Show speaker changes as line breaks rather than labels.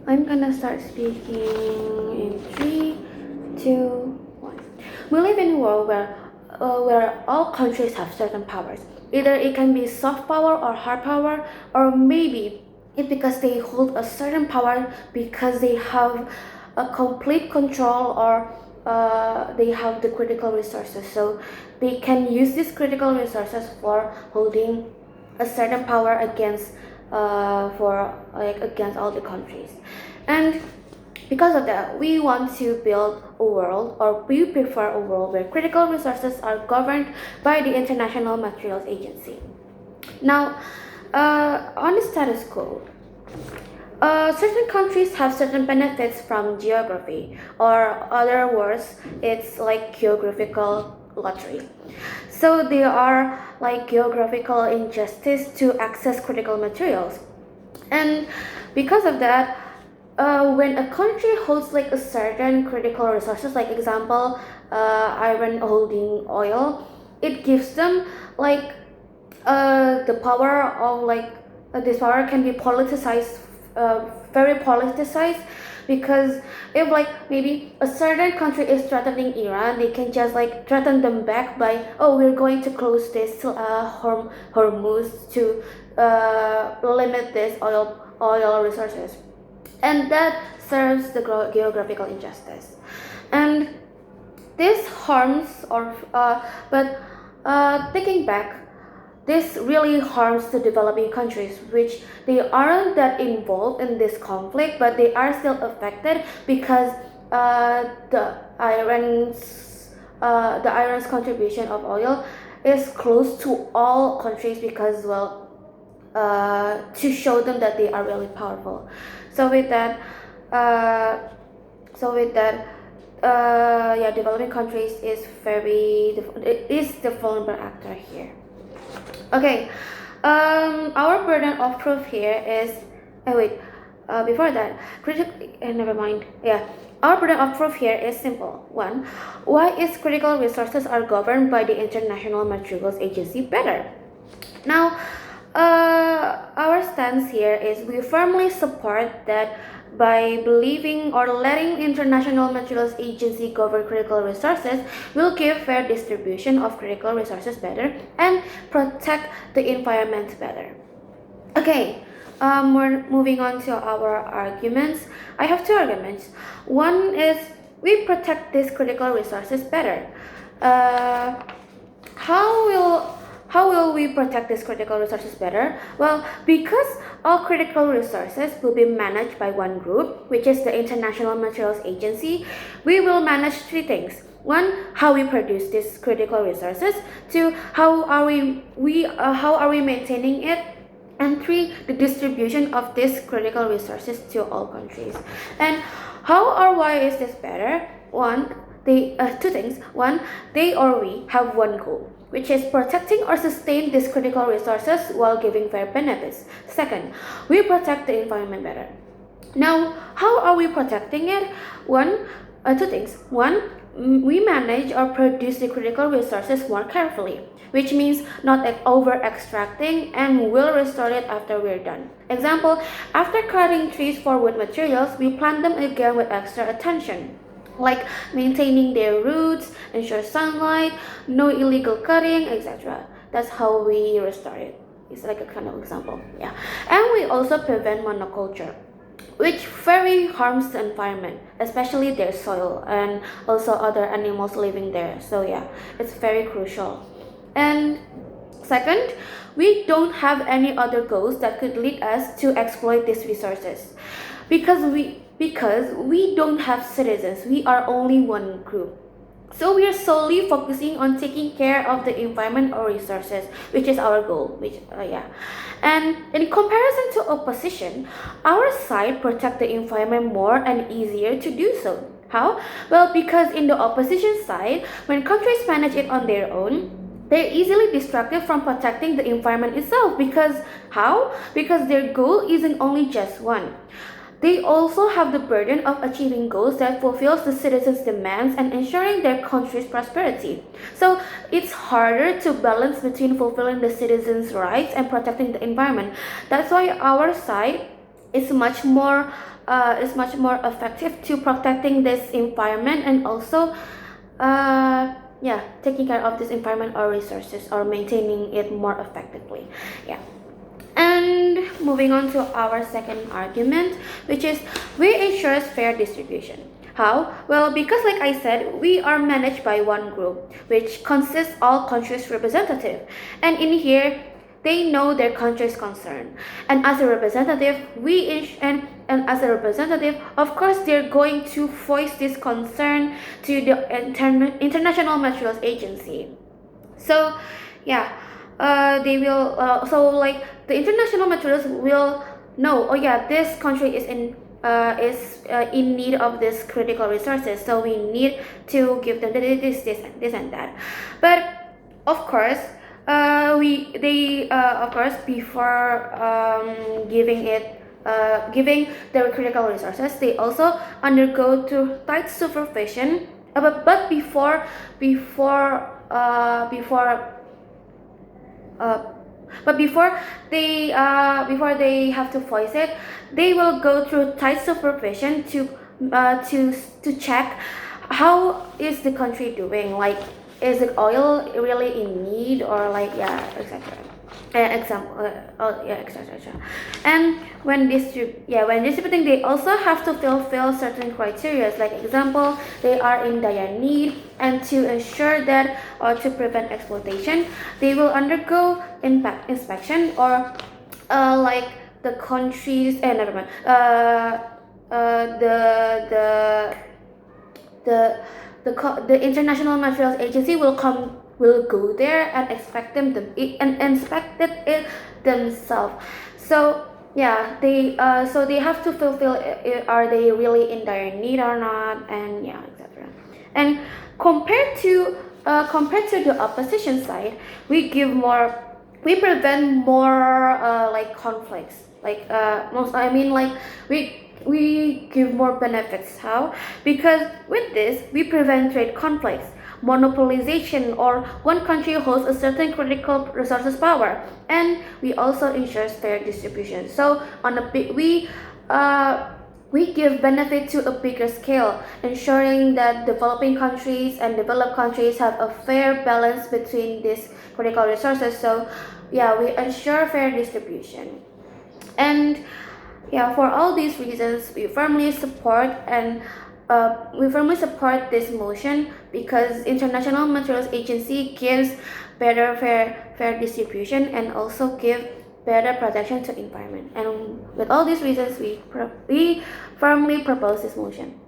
I'm gonna start speaking in 3, 2, 1. We live in a world where all countries have certain powers. Either it can be soft power or hard power, or maybe it's because they hold a certain power because they have a complete control or they have the critical resources. So they can use these critical resources for holding a certain power against against all the countries. And because of that, we want to build a world, or we prefer a world where critical resources are governed by the International Materials Agency. Now, on the status quo, certain countries have certain benefits from geography, or other words, it's like geographical lottery. So there are like geographical injustice to access critical materials. And because of that, when a country holds like a certain critical resources, like example, iron holding oil, it gives them like the power of like this power can be politicized, very politicized, because if like maybe a certain country is threatening Iran, they can just like threaten them back by, oh, we're going to close this Hormuz to limit this oil resources, and that serves the geographical injustice. And this harms thinking back, this really harms the developing countries, which they aren't that involved in this conflict, but they are still affected because the iron's contribution of oil is close to all countries, because to show them that they are really powerful. So with that, developing countries is the vulnerable actor here. Okay, our burden of proof here is. Before that, never mind. Yeah, our burden of proof here is simple. 1. Why is critical resources are governed by the International Materials Agency better? Now, our stance here is we firmly support that by believing or letting International Materials Agency govern critical resources will give fair distribution of critical resources better and protect the environment better. Okay, we're moving on to our arguments. I have 2 arguments. One is we protect these critical resources better. How will we protect these critical resources better? Well, because all critical resources will be managed by one group, which is the International Materials Agency, we will manage 3 things. 1, how we produce these critical resources. 2, how are we maintaining it? And 3, the distribution of these critical resources to all countries. And how or why is this better? 2 things. 1, they or we have one goal, which is protecting or sustain these critical resources while giving fair benefits. 2nd, we protect the environment better. Now, how are we protecting it? 2 things. 1, we manage or produce the critical resources more carefully, which means not over extracting, and will restore it after we're done. Example, after cutting trees for wood materials, we plant them again with extra attention, like maintaining their roots, ensure sunlight, no illegal cutting, etc. That's how we restore it. It's like a kind of example. Yeah. And we also prevent monoculture, which very harms the environment, especially their soil and also other animals living there. So yeah, it's very crucial. And 2nd, we don't have any other goals that could lead us to exploit these resources, because we don't have citizens. We are only one group. So we are solely focusing on taking care of the environment or resources, which is our goal. And in comparison to opposition, our side protect the environment more and easier to do so. How? Well, because in the opposition side, when countries manage it on their own, they're easily distracted from protecting the environment itself. Because how? Because their goal isn't only just one. They also have the burden of achieving goals that fulfills the citizens' demands and ensuring their country's prosperity. So it's harder to balance between fulfilling the citizens' rights and protecting the environment. That's why our side is much more effective to protecting this environment, and also yeah, taking care of this environment or resources, or maintaining it more effectively. Yeah. And moving on to our second argument, which is we ensures fair distribution. How? Well, because like I said, we are managed by one group, which consists all countries' representative. And in here, they know their country's concern. And as a representative, and as a representative, of course, they're going to voice this concern to the International Materials Agency. So, yeah, they will. So like the international materials will know. Oh yeah, this country is in need of this critical resources. So we need to give them this and that. But of course, of course before giving their critical resources, they also undergo to tight supervision. But before uh, before they have to voice it, they will go through tight supervision to check how is the country doing. Like, is it oil really in need, or like, yeah, etc. Etc. And when distributing, they also have to fulfill certain criteria. Like example, they are in dire need, and to ensure that or to prevent exploitation, they will undergo inspection, or like the countries. Never mind. The the International Materials Agency will go there and inspect it themselves. So yeah, they have to fulfill, are they really in dire need or not, and yeah, etc. And compared to the opposition side, we prevent more like conflicts. Like most I mean like we give more benefits. How? Because with this, we prevent trade conflicts, monopolization, or one country holds a certain critical resources power, and we also ensure fair distribution. So on a big we give benefit to a bigger scale, ensuring that developing countries and developed countries have a fair balance between these critical resources. So yeah, we ensure fair distribution. And yeah, for all these reasons, we firmly support this motion, because International Materials Agency gives better fair distribution, and also give better protection to environment. And with all these reasons, we firmly propose this motion.